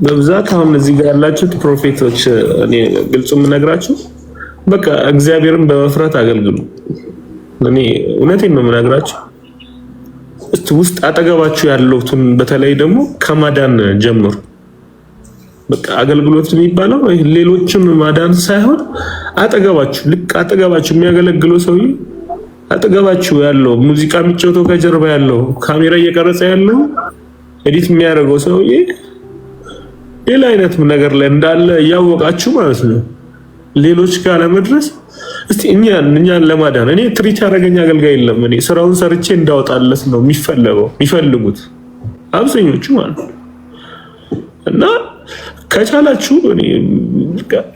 በብዛት አሁን እዚህ ጋር ያላችሁት ፕሮፌቶች እኔ ግልጹም ነግራችሁ በቃ እግዚአብሔርን በመፍራት አገልግሉ። እኔ እውነቴን ነው የምነግራችሁ። እስቲ ውስጥ አጠገባችሁ ያለውትን በተለይ ደግሞ ከማዳን ጀምሩ። በቃ አገልግሎት የሚባለው ሌሎችን ማዳን ሳይሆን አጠገባችሁ ልክ አጠገባችሁ የሚያገለግለው ሰውዬ አጠገባችሁ ያለው ሙዚቃ የሚጫወተው ከጀርባ ያለው ካሜራ እየቀረጸ ያለው ኤዲት የሚያደርገው ሰውዬ ሌላ አይነት ነገር ላይ እንዳለ እያወቃችሁ ማለት ነው ሌሎች ጋር ለመድረስ እስቲ እኛን ለማዳን እኔ ትሪት ያደረገኝ አገልጋይ የለም። እኔ ስራውን ሰርቼ እንዳወጣለት ነው የሚፈልጉት አብዛኞቹ ማለት ነው። እና ከቻላችሁ እኔ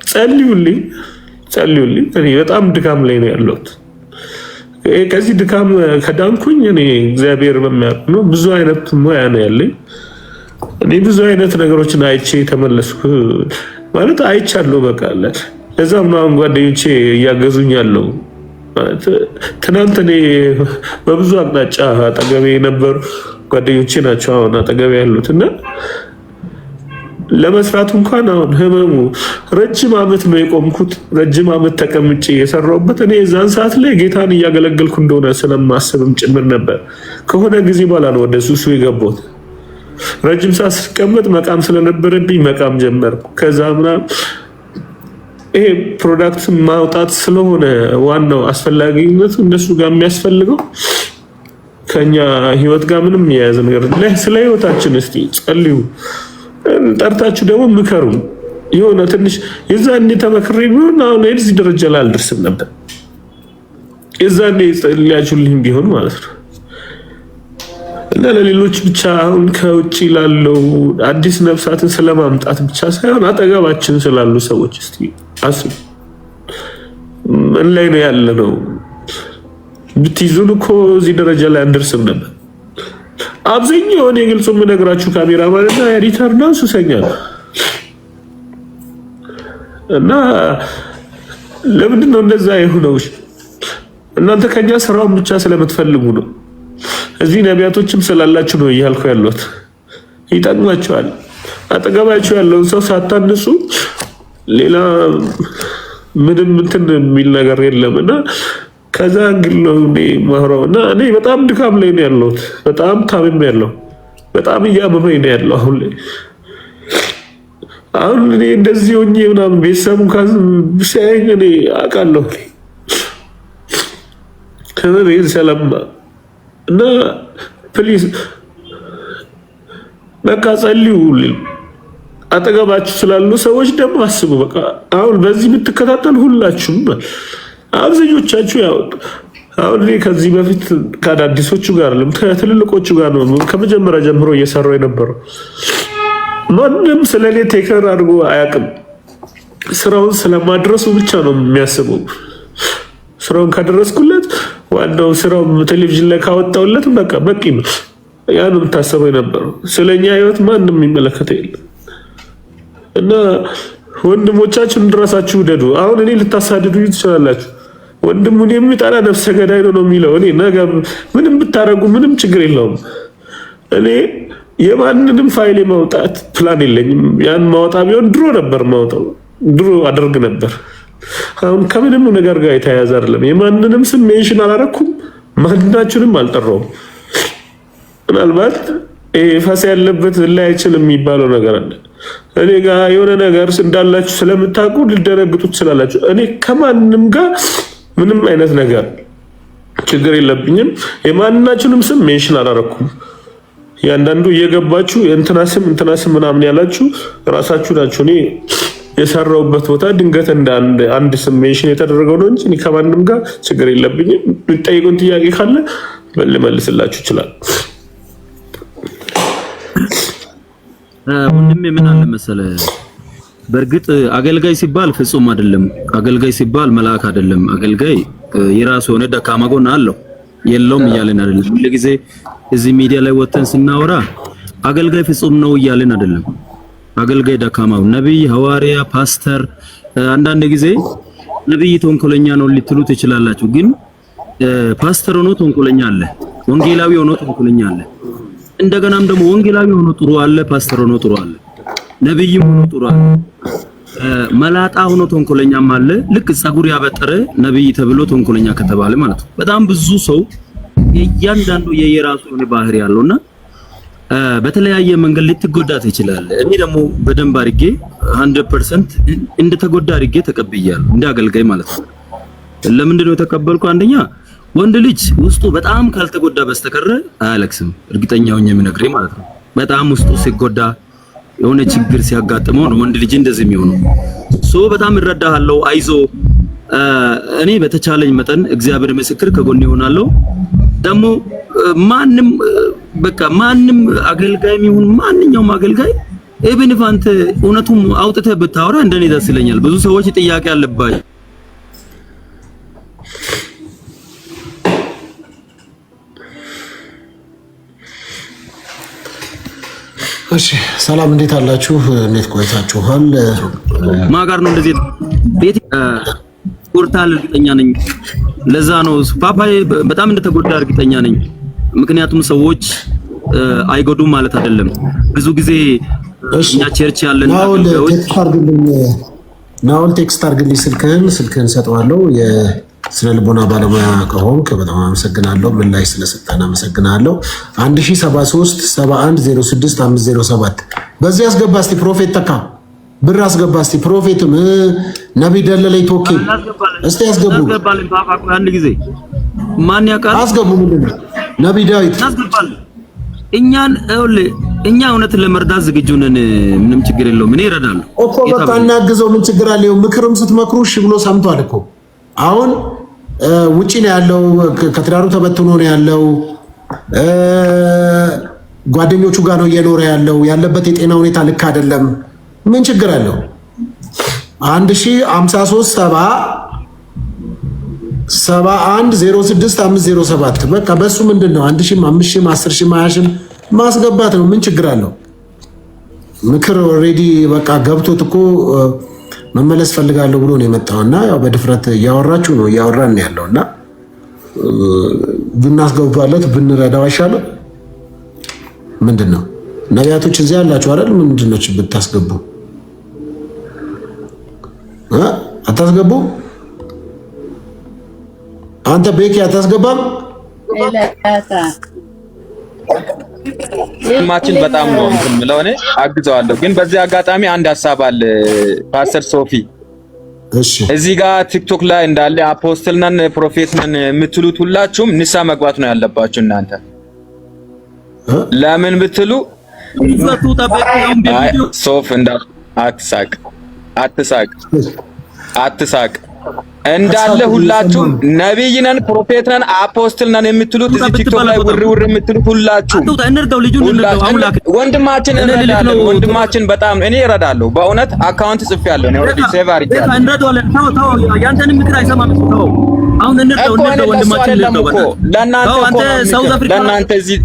ጸልዩልኝ። እኔ በጣም ድካም ላይ ነው ያለሁት። ከዚህ ድካም ከዳንኩኝ እኔ እግዚአብሔር በሚያውቅ ነው ብዙ አይነት ሙያ ነው ያለኝ። እኔ ብዙ አይነት ነገሮችን አይቼ ተመለስኩ ማለት አይቻለሁ። በቃ አላት ለዛም ነው ጓደኞቼ እያገዙኝ ያለው ማለት ትናንት እኔ በብዙ አቅጣጫ አጠገቤ የነበሩ ጓደኞቼ ናቸው አሁን አጠገቤ ያሉት እና ለመስራት እንኳን አሁን ህመሙ ረጅም ዓመት ነው የቆምኩት። ረጅም ዓመት ተቀምጬ የሰራሁበት እኔ እዛን ሰዓት ላይ ጌታን እያገለገልኩ እንደሆነ ስለማስብም ጭምር ነበር። ከሆነ ጊዜ በኋላ ነው ወደ ሱሱ የገባሁት። ረጅም ሰዓት ስቀመጥ መቃም ስለነበረብኝ መቃም ጀመርኩ። ከዛ ምናምን ይሄ ፕሮዳክት ማውጣት ስለሆነ ዋናው አስፈላጊነቱ እነሱ ጋር የሚያስፈልገው ከኛ ህይወት ጋር ምንም የያዘ ነገር ስለ ህይወታችን እስቲ ጸልዩ። ጠርታችሁ ደግሞ ምከሩ። የሆነ ትንሽ የዛኔ ተመክሬ ቢሆን አሁን እዚህ ደረጃ ላይ አልደርስም ነበር። የዛኔ ጸልያችሁልኝ ቢሆን ማለት ነው። እና ለሌሎች ብቻ አሁን ከውጭ ላለው አዲስ ነፍሳትን ስለማምጣት ብቻ ሳይሆን አጠገባችን ስላሉ ሰዎች እስቲ አስቡ። ምን ላይ ነው ያለነው? ብትይዙን እኮ እዚህ ደረጃ ላይ አንደርስም ነበር። አብዛኛው እኔ ግልጹ የምነግራችሁ ካሜራማን እና ኤዲተር ነው ሱሰኛ ነው። እና ለምንድን ነው እንደዛ የሆነው? እናንተ ከኛ ስራውን ብቻ ስለምትፈልጉ ነው። እዚህ ነቢያቶችም ስላላችሁ ነው እያልኩ ያለሁት። ይጠቅማችኋል። አጠገባችሁ ያለውን ሰው ሳታንሱ ሌላ ምንም እንትን የሚል ነገር የለም። እና ከዛ እንግዲህ ነው እኔ ማህራው እና እኔ በጣም ድካም ላይ ነው ያለሁት። በጣም ታምሜ ያለው በጣም እያመመኝ ነው ያለው አሁን እኔ እንደዚህ ሆኜ ምናምን ቤተሰቡ ሲያየኝ እኔ አውቃለሁ ከመቤት ሰላም እና ፕሊዝ በቃ ጸልዩልኝ። አጠገባችሁ ስላሉ ሰዎች ደግሞ አስቡ። በቃ አሁን በዚህ የምትከታተሉ ሁላችሁም አብዛኞቻችሁ ያው አሁን ከዚህ በፊት ከአዳዲሶቹ ጋር ከትልልቆቹ ጋር ነው ከመጀመሪያ ጀምሮ እየሰራው የነበረው። ማንም ስለኔ ቴከር አድርጎ አያውቅም። ስራውን ስለማድረሱ ብቻ ነው የሚያስበው። ስራውን ካደረስኩለት ዋናው ስራው ቴሌቪዥን ላይ ካወጣውለት በቃ በቂ ነው። ያ ነው የምታስበው የነበረው። ስለኛ ህይወት ማንም የሚመለከተው የለም። እና ወንድሞቻችሁን ድረሳችሁ ውደዱ። አሁን እኔ ልታሳድዱ ትችላላችሁ። ወንድሙን የሚጠላ ነፍሰ ገዳይ ነው የሚለው። እኔ ነገ ምንም ብታረጉ ምንም ችግር የለውም። እኔ የማንንም ፋይል የማውጣት ፕላን የለኝም። ያን ማውጣ ቢሆን ድሮ ነበር ማውጣው፣ ድሮ አደርግ ነበር። አሁን ከምንም ነገር ጋር የተያያዘ አይደለም። የማንንም ስም ሜንሽን አላረኩም፣ ማንናችሁንም አልጠራውም። ምናልባት ፈስ ያለበት ላይ አይችልም የሚባለው ነገር አለ። እኔ ጋር የሆነ ነገር እንዳላችሁ ስለምታውቁ ልደነግጡ ትችላላችሁ። እኔ ከማንም ጋር ምንም አይነት ነገር ችግር የለብኝም። የማንናችሁንም ስም ሜንሽን አላረኩም። ያንዳንዱ እየገባችሁ እንትና ስም ምናምን ያላችሁ ራሳችሁ ናችሁ። እኔ የሰራውበት ቦታ ድንገት እንደ አንድ ስም ሜንሽን የተደረገው ነው እንጂ እኔ ከማንም ጋር ችግር የለብኝም። ብትጠይቁን ጥያቄ ካለ ልመልስላችሁ ይችላል። ወንድሜ ምን አለ መሰለህ፣ በእርግጥ አገልጋይ ሲባል ፍጹም አይደለም። አገልጋይ ሲባል መልአክ አይደለም። አገልጋይ የራሱ የሆነ ደካማ ጎን አለው። የለውም እያልን አይደለም። ሁሉ ጊዜ እዚህ ሚዲያ ላይ ወጥተን ስናወራ አገልጋይ ፍጹም ነው እያልን አይደለም። አገልጋይ ደካማው ነብይ፣ ሐዋርያ፣ ፓስተር አንዳንድ ጊዜ ነብይ ተንኮለኛ ነው ልትሉ ትችላላችሁ። ግን ፓስተር ሆኖ ተንኮለኛ አለ፣ ወንጌላዊ ሆኖ ተንኮለኛ አለ። እንደገናም ደግሞ ወንጌላዊ ሆኖ ጥሩ አለ፣ ፓስተር ሆኖ ጥሩ አለ። ነብይም ሆኖ ጥሩ አለ፣ መላጣ ሆኖ ተንኮለኛም አለ። ልክ ጸጉር ያበጠረ ነብይ ተብሎ ተንኮለኛ ከተባለ ማለት ነው። በጣም ብዙ ሰው እያንዳንዱ የየራሱ የሆነ ባህሪ ያለውና በተለያየ መንገድ ልትጎዳ ትችላለህ። እኔ ደግሞ በደንብ አድርጌ 100% እንደተጎዳ አድርጌ ተቀብያለሁ፣ እንደ አገልጋይ ማለት ነው። ለምንድን ነው የተቀበልኩ? አንደኛ ወንድ ልጅ ውስጡ በጣም ካልተጎዳ በስተቀር አያለቅስም። እርግጠኛ ሆኜ የምነግርህ ማለት ነው። በጣም ውስጡ ሲጎዳ የሆነ ችግር ሲያጋጥመው ነው ወንድ ልጅ እንደዚህ የሚሆነው። በጣም እረዳሃለሁ፣ አይዞ። እኔ በተቻለኝ መጠን እግዚአብሔር ምስክር ከጎን ይሆናለሁ። ደግሞ ማንም አገልጋይም ይሁን ማንኛውም አገልጋይ ኢቭን ኢፍ አንተ እውነቱን አውጥተህ ብታወራ እንደኔ ደስ ይለኛል። ብዙ ሰዎች ጥያቄ አለባቸው። እሺ ሰላም፣ እንዴት አላችሁ? እንዴት ቆይታችኋል? ማጋር ነው እንደዚህ ቤት ቁርታል። እርግጠኛ ነኝ። ለዛ ነው ፓፓዬ በጣም እንደተጎዳ እርግጠኛ ነኝ። ምክንያቱም ሰዎች አይጎዱም ማለት አይደለም። ብዙ ጊዜ እኛ ቸርች ያለን ናውል ቴክስት አድርግልኝ፣ ስልክህን ሰጠዋለሁ። የስነ ልቦና ባለሙያ ከሆንክ በጣም አመሰግናለሁ። ምን ላይ ስለሰጠን አመሰግናለሁ። 1073 71 06 507 በዚህ አስገባ እስቲ። ፕሮፌት ተካ ብር አስገባ እስቲ። ፕሮፌትም ነብይ ደለለኝ ቶኬ እስቲ አስገቡ። አንድ ጊዜ ማን ያውቃል? አስገቡ። ምንድነው ነብይ ዳዊት እኛ እውነትን ለመርዳት ዝግጁ ነን። ምንም ችግር የለውም። እኔ እረዳለሁ እኮ በቃ እናግዘው። ምን ችግር አለው? ምክርም ስትመክሩ እሺ ብሎ ሰምቷል እኮ። አሁን ውጪ ነው ያለው፣ ከትዳሩ ተበትኖ ነው ያለው፣ ጓደኞቹ ጋር ነው እየኖረ ያለው። ያለበት የጤና ሁኔታ ልክ አይደለም። ምን ችግር አለው? 1053 71 06 507 በቃ በሱ ምንድነው 1000 5000 1000 2000 ማስገባት ነው። ምን ችግር አለው? ምክር ኦልሬዲ በቃ ገብቶት እኮ መመለስ ፈልጋለሁ ብሎ ነው የመጣውና ያው በድፍረት እያወራችሁ ነው እያወራን ያለውና ብናስገባለት ብንረዳው አይሻልም? ምንድነው ነቢያቶች እዚህ ያላችሁ አይደል? ምንድነው ብታስገቡ አታስገቡ? አንተ ቤኪ አታስገባም? ማችን በጣም ነው እንትን ብለው እኔ አግዘዋለሁ። ግን በዚህ አጋጣሚ አንድ ሐሳብ አለ ፓስተር ሶፊ። እሺ እዚህ ጋር ቲክቶክ ላይ እንዳለ አፖስትል ነን ፕሮፌት ነን የምትሉት ሁላችሁም ንስሐ መግባት ነው ያለባችሁ እናንተ። ለምን ብትሉ ሶፍ አትሳቅ እንዳለ ሁላችሁም ነብይ ነን ፕሮፌት ነን አፖስትል ነን የምትሉት እዚህ ቲክቶክ ላይ ውር የምትሉት ሁላችሁ ወንድማችን እንረዳለን። ወንድማችን በጣም እኔ እረዳለሁ። በእውነት አካውንት ጽፌያለሁ ነው ኦልሬዲ ሴቭ አድርጌያለሁ። እንረዳለን። ተው ያንተን ምክር አይሰማም። ተው አሁን እንረዳው ወንድማችን ልንረዳው ለእናንተ እዚህ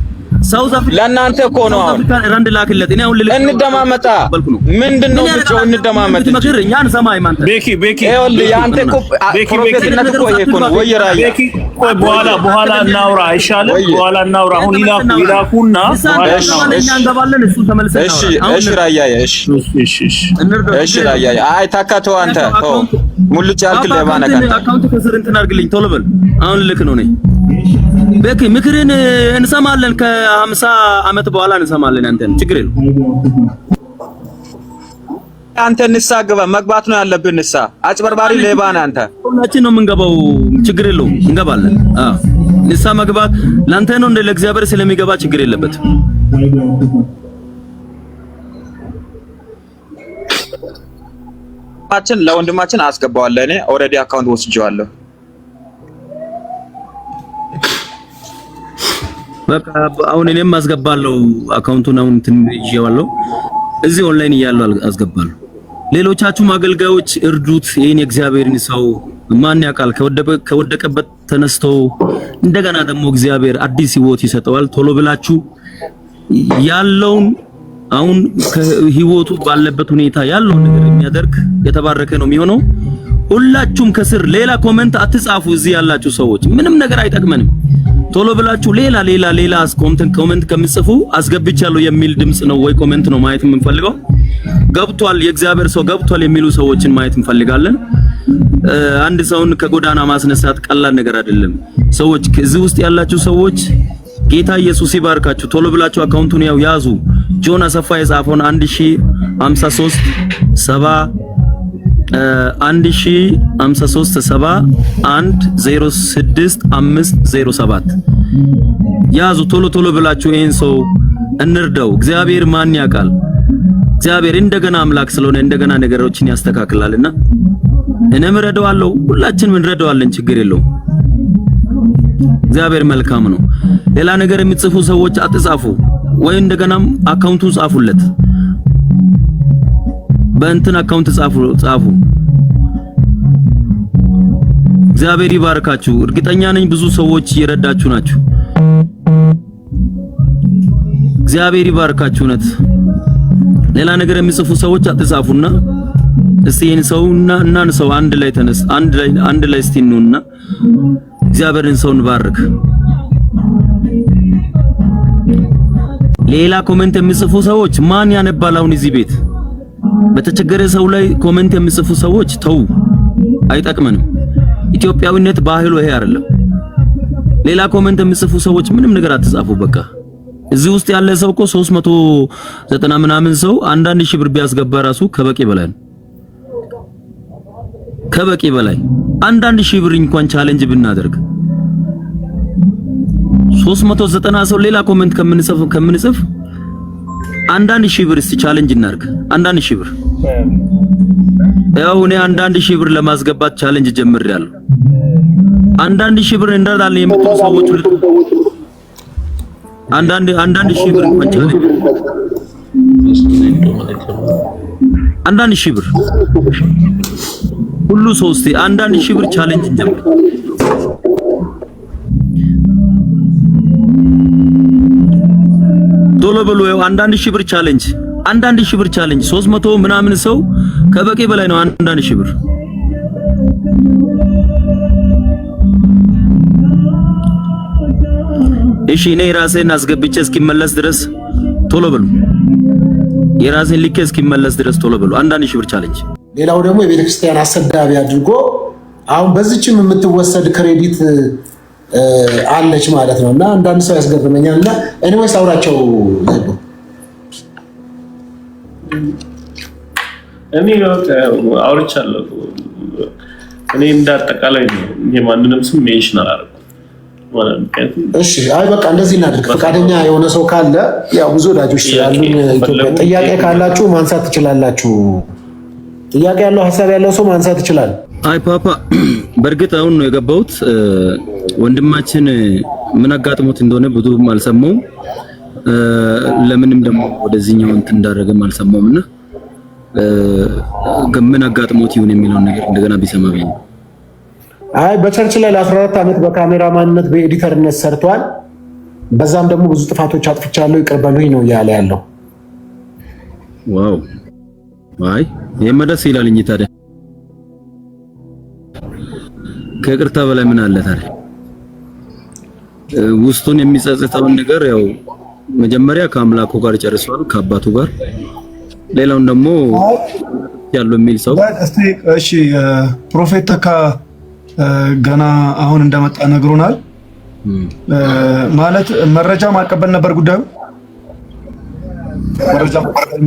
ሳውዝ አፍሪካ ለእናንተ እኮ ነው። አሁን ራንድ ላክለት እኔ አሁን እንደማመጣ ምንድነው ብቻ እንደማመጣ ምክር እኛን ሰማይ ማንተ ቤኪ ይኸውልህ ያንተ እኮ ፕሮፌትነት እኮ ይሄ እኮ ነው። ወይ ራያ ቆይ በኋላ እናውራ አይሻልም? በኋላ እናውራ። አሁን ይላኩና እኛ እንገባለን። እሱ ተመልሰን እሺ ራያ እሺ ራያ አይ ታካተው አንተ ተው ሙልጭ ያልክ ለባ ነገር አካውንት ከስር እንትን አድርግልኝ ቶሎ በል። አሁን ልክ ነው ነኝ ቤኪ ምክርን እንሰማለን። ከ50 ዓመት በኋላ እንሰማለን። አንተን ችግር የለም። አንተ ንስሓ ግባ። መግባት ነው ያለብን ንስሓ። አጭበርባሪ ሌባ ነህ አንተ። ሁላችን ነው የምንገባው። ችግር የለውም እንገባለን። ንስሓ መግባት ላንተ ነው እንደ ለእግዚአብሔር ስለሚገባ ችግር የለበትም። ለወንድማችን አስገባዋለሁ። እኔ ኦልሬዲ አካውንት ወስጄዋለሁ። በቃ አሁን እኔም አስገባለሁ። አካውንቱን አሁን እንትን ይዤዋለሁ። እዚህ ኦንላይን እያለሁ አስገባለሁ። ሌሎቻችሁም አገልጋዮች እርዱት። ይሄን የእግዚአብሔርን ሰው ማን ያውቃል? ከወደቀበት ተነስቶ እንደገና ደግሞ እግዚአብሔር አዲስ ህይወት ይሰጠዋል። ቶሎ ብላችሁ ያለውን አሁን ከህይወቱ ባለበት ሁኔታ ያለው ነገር የሚያደርግ የተባረከ ነው የሚሆነው። ሁላችሁም ከስር ሌላ ኮሜንት አትጻፉ። እዚህ ያላችሁ ሰዎች ምንም ነገር አይጠቅመንም። ቶሎ ብላችሁ ሌላ ኮሜንት ከምጽፉ አስገብቻለሁ የሚል ድምጽ ነው ወይ ኮሜንት ነው ማየት የምንፈልገው። ገብቷል የእግዚአብሔር ሰው ገብቷል የሚሉ ሰዎችን ማየት እንፈልጋለን። አንድ ሰውን ከጎዳና ማስነሳት ቀላል ነገር አይደለም። ሰዎች እዚህ ውስጥ ያላችሁ ሰዎች ጌታ ኢየሱስ ይባርካችሁ። ቶሎ ብላችሁ አካውንቱን ያዙ። ጆን አሰፋ የጻፈውን 1053 70 1053 7106 ያዙ። ቶሎ ብላችሁ ይሄን ሰው እንርዳው። እግዚአብሔር ማን ያውቃል? እግዚአብሔር እንደገና አምላክ ስለሆነ እንደገና ነገሮችን ያስተካክላልና እኔም እረዳዋለሁ፣ ሁላችንም እንረዳዋለን። ችግር የለውም። እግዚአብሔር መልካም ነው። ሌላ ነገር የምትጽፉ ሰዎች አትጻፉ፣ ወይ እንደገናም አካውንቱን ጻፉለት። በእንትን አካውንት ጻፉ። እግዚአብሔር ይባርካችሁ። እርግጠኛ ነኝ ብዙ ሰዎች እየረዳችሁ ናችሁ። እግዚአብሔር ይባርካችሁ። እውነት ሌላ ነገር የሚጽፉ ሰዎች አትጻፉና እስቲ ይሄን ሰውና እናንሰው አንድ ላይ ተነስ፣ አንድ ላይ እስቲ እንውና እግዚአብሔርን ሰውን ባርክ። ሌላ ኮሜንት የሚጽፉ ሰዎች ማን ያነባል? አሁን እዚህ ቤት በተቸገረ ሰው ላይ ኮሜንት የሚጽፉ ሰዎች ተው፣ አይጠቅመንም። ኢትዮጵያዊነት ባህሉ ይሄ አይደለም። ሌላ ኮሜንት የሚጽፉ ሰዎች ምንም ነገር አትጻፉ። በቃ እዚህ ውስጥ ያለ ሰው እኮ 390 ምናምን ሰው አንዳንድ ሺህ ብር ቢያስገባ ራሱ ከበቂ በላይ ነው። ከበቂ በላይ አንዳንድ ሺህ ብር እንኳን ቻሌንጅ ብናደርግ 390 ሰው ሌላ ኮሜንት ከምንጽፍ አንዳንድ ሺህ ብር እስቲ ቻሌንጅ እናርግ። አንዳንድ ሺህ ብር ያው እኔ አንዳንድ ሺህ ብር ለማስገባት ቻሌንጅ ጀምሬያለሁ። አንዳንድ ሺህ ብር እንረዳለን የምትሉ ሰዎች አንዳንድ ሺህ ብር እንኳን ቻሌንጅ አንዳንድ ሺህ ብር ሁሉ ሰው እስቲ አንዳንድ ሺህ ብር ቻሌንጅ ጀምር። ቶሎ ብሎ አንዳንድ ሺህ ብር ቻሌንጅ 300 ምናምን ሰው ከበቂ በላይ ነው። አንዳንድ ሺህ ብር እሺ። እኔ ራሴን አስገብቼ እስኪመለስ ድረስ ቶሎ ብሎ የራሴን ልኬ እስኪመለስ ድረስ ቶሎ ብሎ አንዳንድ ሺህ ብር ቻሌንጅ። ሌላው ደግሞ የቤተ ክርስቲያን አሰዳቢ አድርጎ አሁን በዚህችም የምትወሰድ ክሬዲት አለች ማለት ነው። እና አንዳንድ ሰው ያስገርመኛል። እና ኤኒዌይስ አውራቸው እኔ አውርቻለሁ። እኔ እንዳጠቃላይ ነው የማንንም ስም ሜንሽን አላደረኩም። እሺ አይ በቃ እንደዚህ እናድርግ። ፈቃደኛ የሆነ ሰው ካለ ያው ብዙ ወዳጆች ስላሉኝ ኢትዮጵያ ጥያቄ ካላችሁ ማንሳት ትችላላችሁ። ጥያቄ ያለው ሐሳብ ያለው ሰው ማንሳት ይችላል። አይ ፓፓ በእርግጥ አሁን ነው የገባሁት። ወንድማችን ምን አጋጥሞት እንደሆነ ብዙም አልሰማውም። ለምንም ደግሞ ወደዚህኛው እንትን እንዳደረገም አልሰማውምና ምን አጋጥሞት ይሁን የሚለውን ነገር እንደገና ቢሰማ ብዬ ነው። አይ በቸርች ላይ ለ14 ዓመት በካሜራማንነት በኤዲተርነት ሰርቷል። በዛም ደግሞ ብዙ ጥፋቶች አጥፍቻለሁ ይቅር በሉኝ ነው እያለ ያለው። ዋው አይ የመደስ ይላል እንጂ ታዲያ ከቅርታ በላይ ምን አለ ታዲያ? ውስጡን የሚጸጽተውን ነገር ያው መጀመሪያ ከአምላኩ ጋር ጨርሷል፣ ከአባቱ ጋር። ሌላውን ደግሞ ያለው የሚል ሰው እሺ ፕሮፌት ተካ ገና አሁን እንደመጣ ነግሮናል። ማለት መረጃ ማቀበል ነበር ጉዳዩ። መረጃ ማቀበል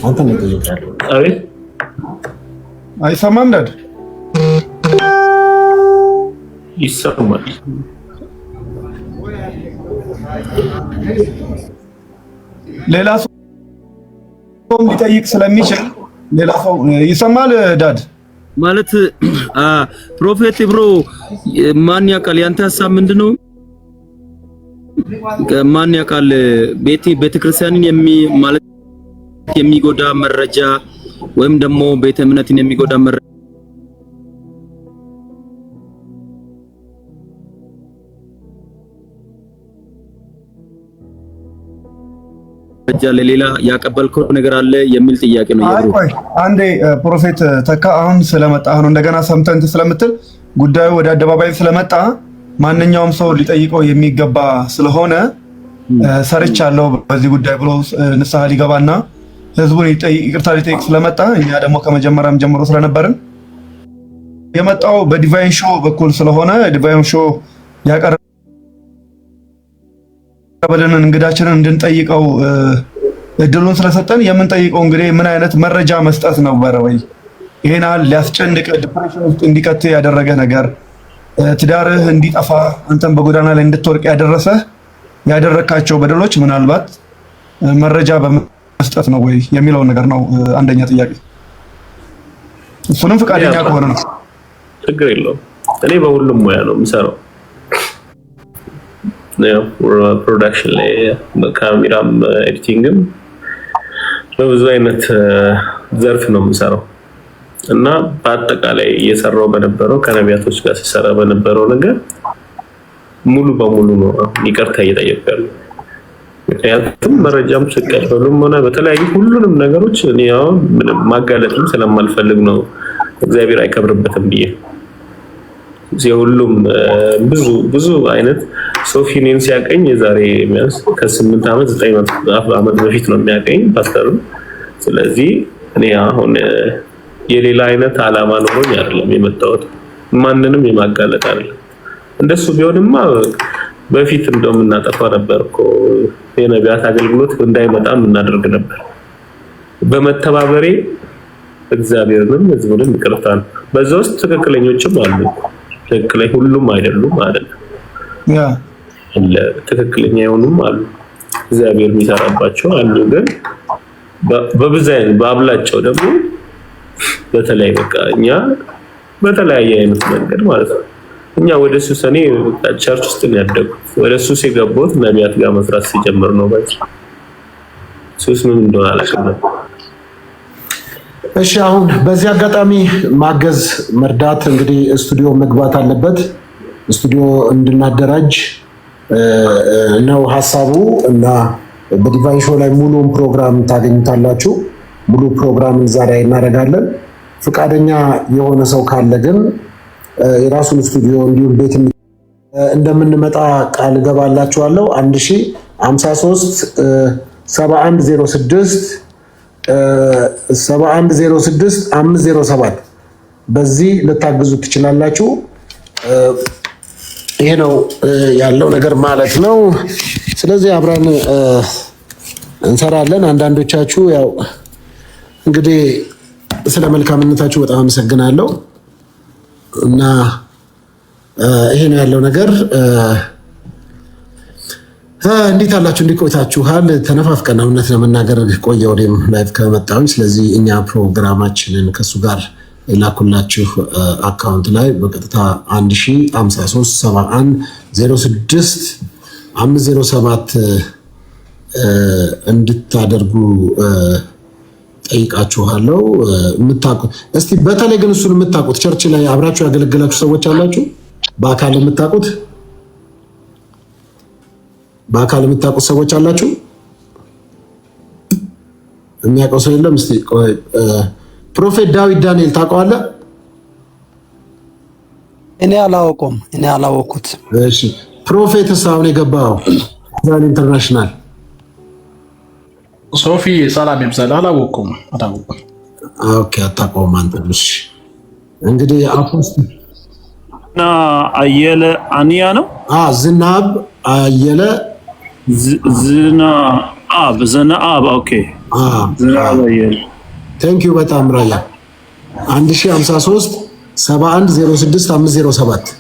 አንተ ነው ተጀምራል። አቤት አይሰማም ዳድ? ይሰማል። ሌላ ሰው ሊጠይቅ ስለሚችል ሌላ ሰው ይሰማል ዳድ? ማለት ፕሮፌት ብሮ ማን ያውቃል? ያንተ ሐሳብ ምንድነው? ማን ያውቃል? ቤተክርስቲያንን ማለት የሚጎዳ መረጃ ወይም ደግሞ ቤተ እምነትን የሚጎዳ መረጃ ለሌላ ያቀበልከው ነገር አለ የሚል ጥያቄ ነው። ቆይ አንዴ ፕሮፌት ተካ አሁን ስለመጣ አሁን እንደገና ሰምተን ስለምትል ጉዳዩ ወደ አደባባይ ስለመጣ ማንኛውም ሰው ሊጠይቀው የሚገባ ስለሆነ ሰርቻለሁ በዚህ ጉዳይ ብሎ ንስሐ ሊገባና ህዝቡን ይቅርታ ሊጠይቅ ስለመጣ እኛ ደግሞ ከመጀመሪያም ጀምሮ ስለነበርን የመጣው በዲቫይን ሾው በኩል ስለሆነ ዲቫይን ሾው ያቀረበልንን እንግዳችንን እንድንጠይቀው እድሉን ስለሰጠን የምንጠይቀው እንግዲህ ምን አይነት መረጃ መስጠት ነበረ ወይ ይሄን ሊያስጨንቅ ዲፕሬሽን ውስጥ እንዲከት ያደረገ ነገር ትዳርህ እንዲጠፋ አንተም በጎዳና ላይ እንድትወርቅ ያደረካቸው በደሎች ምናልባት መረጃ በመስጠት ነው ወይ የሚለውን ነገር ነው አንደኛ ጥያቄ። እሱንም ፈቃደኛ ከሆነ ነው ችግር የለውም። እኔ በሁሉም ሙያ ነው የምሰራው። ፕሮዳክሽን ላይ በካሜራም ኤዲቲንግም በብዙ አይነት ዘርፍ ነው የምሰራው እና በአጠቃላይ እየሰራው በነበረው ከነቢያቶች ጋር ሲሰራ በነበረው ነገር ሙሉ በሙሉ ነው ይቅርታ እየጠየቁ ያለው። ምክንያቱም መረጃም ስቀበሉም ሆነ በተለያዩ ሁሉንም ነገሮች እኔ አሁን ምንም ማጋለጥም ስለማልፈልግ ነው እግዚአብሔር አይከብርበትም ብዬ ሁሉም ብዙ አይነት ሶፊኔን ሲያቀኝ የዛሬ ሚያስ ከ8 ዓመት 9 ዓመት በፊት ነው የሚያቀኝ ፓስተሩ። ስለዚህ እኔ አሁን የሌላ አይነት አላማ ኖሮኝ አይደለም የመጣሁት ማንንም የማጋለጥ አይደለም። እንደሱ ቢሆንማ በፊት እንደውም እናጠፋ ነበርኮ የነቢያት አገልግሎት እንዳይመጣም እናደርግ ነበር። በመተባበሬ እግዚአብሔርንም ህዝቡንም ይቅርታል። በዛ ውስጥ ትክክለኞችም አሉ፣ ትክክለኛ ሁሉም አይደሉም አይደለም ትክክለኛ የሆኑም አሉ፣ እግዚአብሔር የሚሰራባቸው አሉ። ግን በብዛት በአብላጫው ደግሞ በተለይ በቃ እኛ በተለያየ አይነት መንገድ ማለት ነው እኛ ወደ ሱሰኔ ቸርች ውስጥ ነው ያደግኩት። ወደ ሱስ የገባሁት ነቢያት ጋር መስራት ሲጀምር ነው። ሱስ ምን እንደሆነ አላውቅም። እሺ አሁን በዚህ አጋጣሚ ማገዝ መርዳት እንግዲህ ስቱዲዮ መግባት አለበት። ስቱዲዮ እንድናደራጅ ነው ሐሳቡ እና በዲቫይን ሾው ላይ ሙሉውን ፕሮግራም ታገኙታላችሁ። ሙሉ ፕሮግራም ዛሬ እናደርጋለን። ፍቃደኛ የሆነ ሰው ካለ ግን የራሱን ስቱዲዮ እንዲሁም ቤት እንደምንመጣ ቃል ገባላችኋለሁ። 1053 7106 7106 507 በዚህ ልታግዙ ትችላላችሁ። ይሄ ነው ያለው ነገር ማለት ነው። ስለዚህ አብረን እንሰራለን። አንዳንዶቻችሁ ያው እንግዲህ ስለ መልካምነታችሁ በጣም አመሰግናለሁ እና ይሄ ነው ያለው ነገር። እንዴት አላችሁ? እንዴት ቆይታችኋል? ተነፋፍቀን እውነት ለመናገር ቆየ ወዲም ላይቭ ከመጣሁኝ። ስለዚህ እኛ ፕሮግራማችንን ከሱ ጋር የላኩላችሁ አካውንት ላይ በቀጥታ 1053 71 06 507 እንድታደርጉ ጠይቃችኋለሁ። የምታውቁት እስቲ በተለይ ግን እሱን የምታውቁት ቸርች ላይ አብራችሁ ያገለገላችሁ ሰዎች አላችሁ? በአካል የምታውቁት ሰዎች አላችሁ? የሚያውቀው ሰው የለም? እስቲ ፕሮፌት ዳዊት ዳንኤል ታውቀዋለህ? እኔ አላወኩት። እሺ ፕሮፌት አሁን የገባው ዛሬ ኢንተርናሽናል ሶፊ ሰላም ይብዛል። አላወኩም። ኦኬ አታውቀውም አንተ። እሺ እንግዲህ አፖስቶል እና አየለ አንያ ነው። ዝናብ አየለ ዝናብ ኦኬ ዝናብ አየለ ቴንክ ዩ በጣም ራያ 1053 71 06 507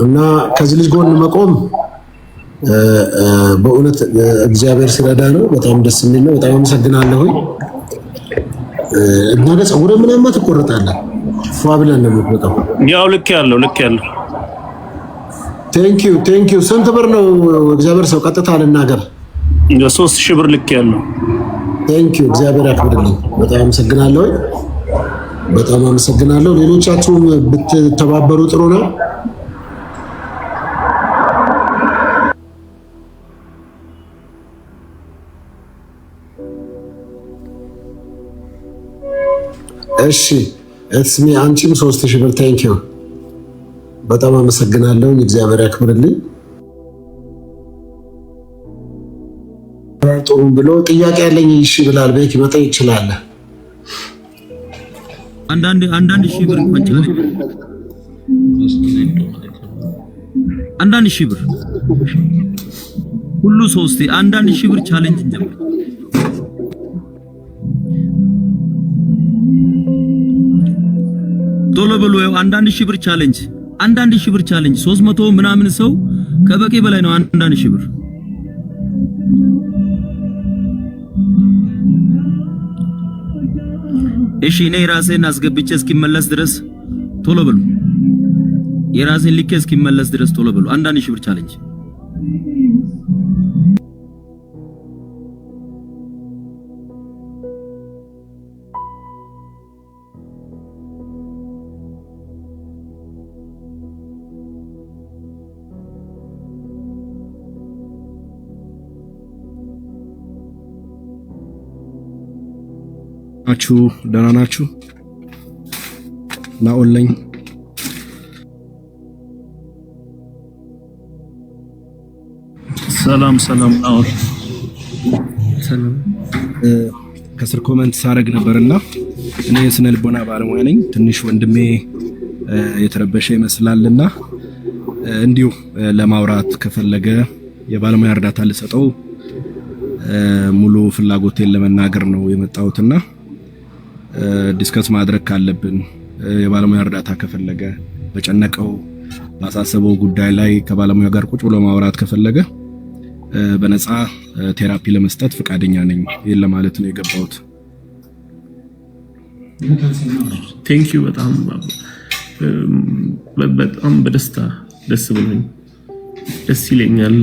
እና ከዚህ ልጅ ጎን መቆም በእውነት እግዚአብሔር ሲረዳ ነው። በጣም ደስ የሚል ነው። በጣም አመሰግናለሁ። እና ፀጉር ምናምን ትቆርጣለህ? ፏ ብለን ነው የምትወጣው? ያው ልክ ያለው ቴንክ ዩ ስንት ብር ነው? እግዚአብሔር ሰው ቀጥታ ልናገር 3000 ብር ልክ ያለው። ቴንክ ዩ እግዚአብሔር ያክብርልኝ። በጣም አመሰግናለሁ። ሌሎቻችሁም ብትተባበሩ ጥሩ ነው። እሺ እትስሚ አንቺም 3000 ብር ቴንኪው በጣም አመሰግናለሁ። እግዚአብሔር ያክብርልኝ። ጥሩ ብሎ ጥያቄ ያለኝ እሺ ብላል። ቤት መጠየቅ ይችላል። አንዳንድ ሺህ ብር እንኳን አንዳንድ ሺህ ብር ሁሉ ሶስቴ አንዳንድ ሺህ ብር ቻሌንጅ እንጀምር። ቶሎ ብሎ አንዳንድ ሺህ ብር ቻሌንጅ 300 ምናምን ሰው ከበቂ በላይ ነው። አንዳንድ ሺህ ብር እሺ እኔ ራሴን አስገብቼ እስኪመለስ ድረስ ቶሎ ብሎ የራሴን ልኬ እስኪመለስ ድረስ ቶሎ ብሎ አንዳንድ ሺህ ብር ቻሌንጅ ናችሁ? ደህና ናችሁ? ናኦል ነኝ። ሰላም ናኦል። ሰላም። ከስር ኮሜንት ሳረግ ነበርና እኔ የስነ ልቦና ባለሙያ ነኝ። ትንሽ ወንድሜ የተረበሸ ይመስላልና እንዲሁ ለማውራት ከፈለገ የባለሙያ እርዳታ ልሰጠው ሙሉ ፍላጎቴን ለመናገር ነው የመጣሁትና ዲስከስ ማድረግ ካለብን የባለሙያ እርዳታ ከፈለገ በጨነቀው ባሳሰበው ጉዳይ ላይ ከባለሙያ ጋር ቁጭ ብሎ ማውራት ከፈለገ በነፃ ቴራፒ ለመስጠት ፈቃደኛ ነኝ። ይሄን ለማለት ነው የገባሁት። ቴንክ ዩ በጣም በደስታ ደስ ብሎኝ ደስ ይለኛል።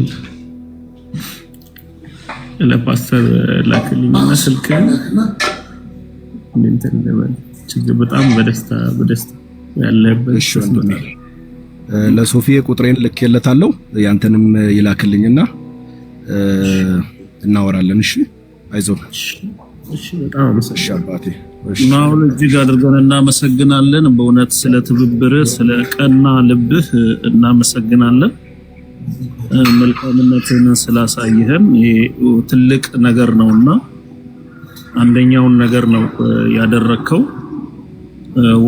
ለፓስተር ላክልኝና ስልክህን እንትን ችግር በጣም በደስታ ያለበት ለሶፊ ቁጥሬን ልኬለታለሁ። ያንተንም ይላክልኝና እናወራለን። እሺ አይዞህ። እሺ በጣም አመሰግናለሁ። ናኦል እጅግ አድርገን እናመሰግናለን። በእውነት ስለ ትብብርህ ስለ ቀና ልብህ እናመሰግናለን። መልካምነትን ስላሳየህም ይሄ ትልቅ ነገር ነውና አንደኛውን ነገር ነው ያደረከው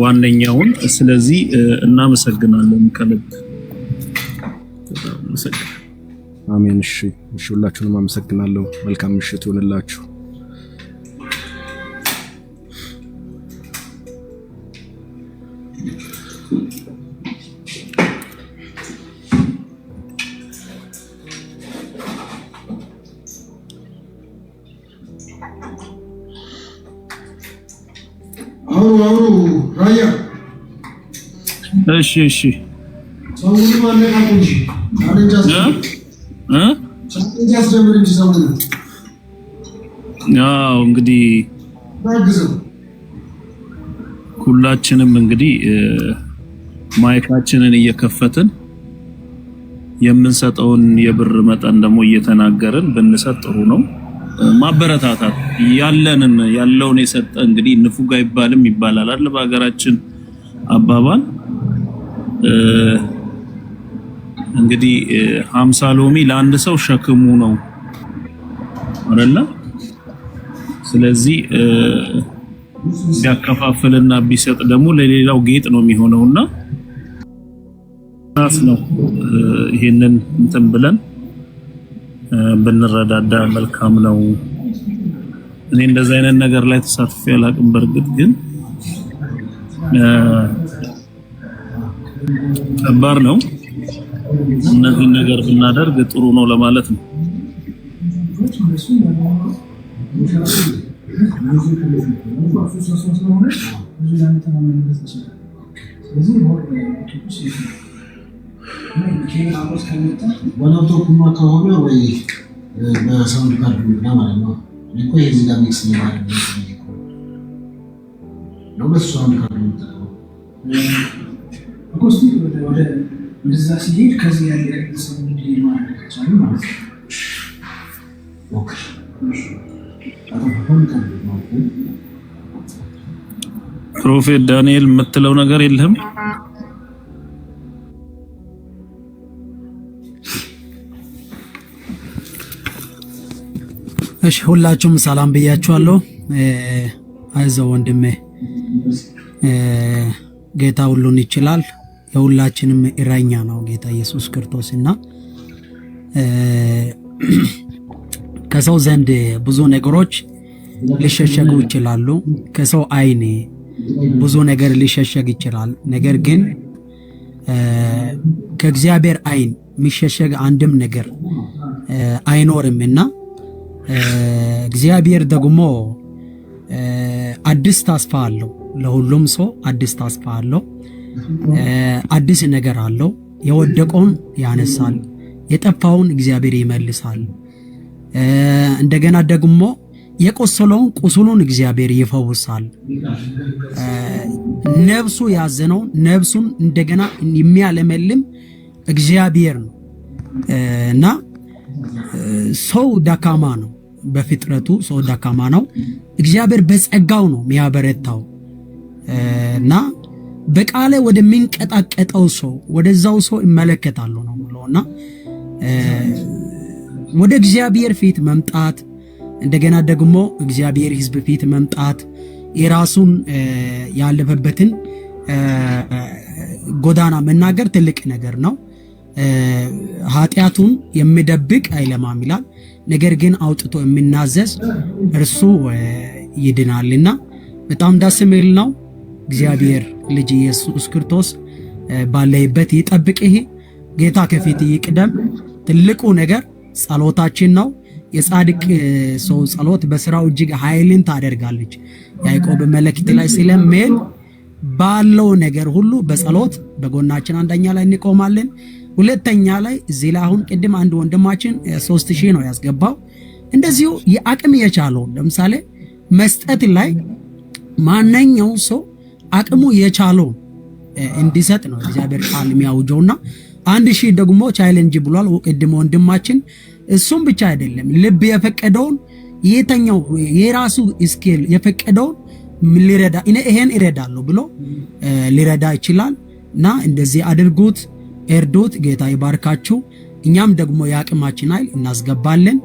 ዋነኛውን። ስለዚህ እናመሰግናለን ከልብ። አሜን። እሺ ሁላችሁንም አመሰግናለሁ። መልካም ምሽት ይሁንላችሁ። እሺ ያው እንግዲህ ሁላችንም እንግዲህ ማይካችንን እየከፈትን የምንሰጠውን የብር መጠን ደግሞ እየተናገርን ብንሰጥ ጥሩ ነው። ማበረታታት ያለውን የሰጠ እንግዲህ ንፉግ አይባልም ይባላል አይደል በሀገራችን አባባል። እንግዲህ 50 ሎሚ ለአንድ ሰው ሸክሙ ነው አይደል? ስለዚህ ቢያከፋፍልና ቢሰጥ ደግሞ ለሌላው ጌጥ ነው የሚሆነውና ነው ይሄንን እንትን ብለን ብንረዳዳ መልካም ነው። እኔ እንደዚህ አይነት ነገር ላይ ተሳትፌ አላቅም። በርግጥ ግን ከባድ ነው። እነዚህ ነገር ብናደርግ ጥሩ ነው ለማለት ነው። በላፕቶፕማ ከሆነ ወይ በሳውንድ ካርድ ማለት ነው እኮ የዚህ ጋር ሚክስ ነው በሳውንድ ካርድ ነው አኮስቲክ ወደ እንደዛ ሲሄድ ከዚህ ያለ ሳውንድ ማለት ነው ማለት ነው። ኦኬ ፕሮፌት ዳንኤል የምትለው ነገር የለም? እሺ ሁላችሁም ሰላም ብያችኋለሁ። አይዞህ ወንድሜ፣ ጌታ ሁሉን ይችላል። የሁላችንም እረኛ ነው ጌታ ኢየሱስ ክርስቶስና ከሰው ዘንድ ብዙ ነገሮች ሊሸሸጉ ይችላሉ። ከሰው አይን ብዙ ነገር ሊሸሸግ ይችላል። ነገር ግን ከእግዚአብሔር አይን የሚሸሸግ አንድም ነገር አይኖርምና እግዚአብሔር ደግሞ አዲስ ተስፋ አለው። ለሁሉም ሰው አዲስ ተስፋ አለው። አዲስ ነገር አለው። የወደቀውን ያነሳል፣ የጠፋውን እግዚአብሔር ይመልሳል። እንደገና ደግሞ የቆሰለውን ቁስሉን እግዚአብሔር ይፈውሳል። ነፍሱ ያዘነውን ነፍሱን እንደገና የሚያለመልም እግዚአብሔር ነው እና ሰው ደካማ ነው። በፍጥረቱ ሰው ደካማ ነው። እግዚአብሔር በጸጋው ነው የሚያበረታው እና በቃለ ወደሚንቀጣቀጠው ሰው ወደዛው ሰው ይመለከታሉ ነው ብሎና ወደ እግዚአብሔር ፊት መምጣት እንደገና ደግሞ እግዚአብሔር ሕዝብ ፊት መምጣት የራሱን ያለፈበትን ጎዳና መናገር ትልቅ ነገር ነው። ኃጢአቱን የሚደብቅ አይለማም ይላል። ነገር ግን አውጥቶ የሚናዘዝ እርሱ ይድናልና በጣም ደስ የሚል ነው። እግዚአብሔር ልጅ ኢየሱስ ክርስቶስ ባለበት ይጠብቅህ። ጌታ ከፊት ይቅደም። ትልቁ ነገር ጸሎታችን ነው። የጻድቅ ሰው ጸሎት በስራው እጅግ ኃይልን ታደርጋለች። ያዕቆብ መልእክት ላይ ስለሚል ባለው ነገር ሁሉ በጸሎት በጎናችን አንደኛ ላይ እንቆማለን። ሁለተኛ ላይ እዚህ ላይ አሁን ቅድም አንድ ወንድማችን 3000 ነው ያስገባው። እንደዚሁ የአቅም የቻለው ለምሳሌ መስጠት ላይ ማንኛው ሰው አቅሙ የቻለው እንዲሰጥ ነው እግዚአብሔር ቃል የሚያውጀውና 1000 ደግሞ ቻሌንጅ ብሏል ቅድም ወንድማችን። እሱም ብቻ አይደለም ልብ የፈቀደውን የተኛው የራሱ ስኬል የፈቀደውን ሊረዳ ይሄን ይረዳሉ ብሎ ሊረዳ ይችላልና እንደዚህ አድርጉት፣ እርዱት። ጌታ ይባርካችሁ። እኛም ደግሞ የአቅማችን ኃይል እናስገባለን።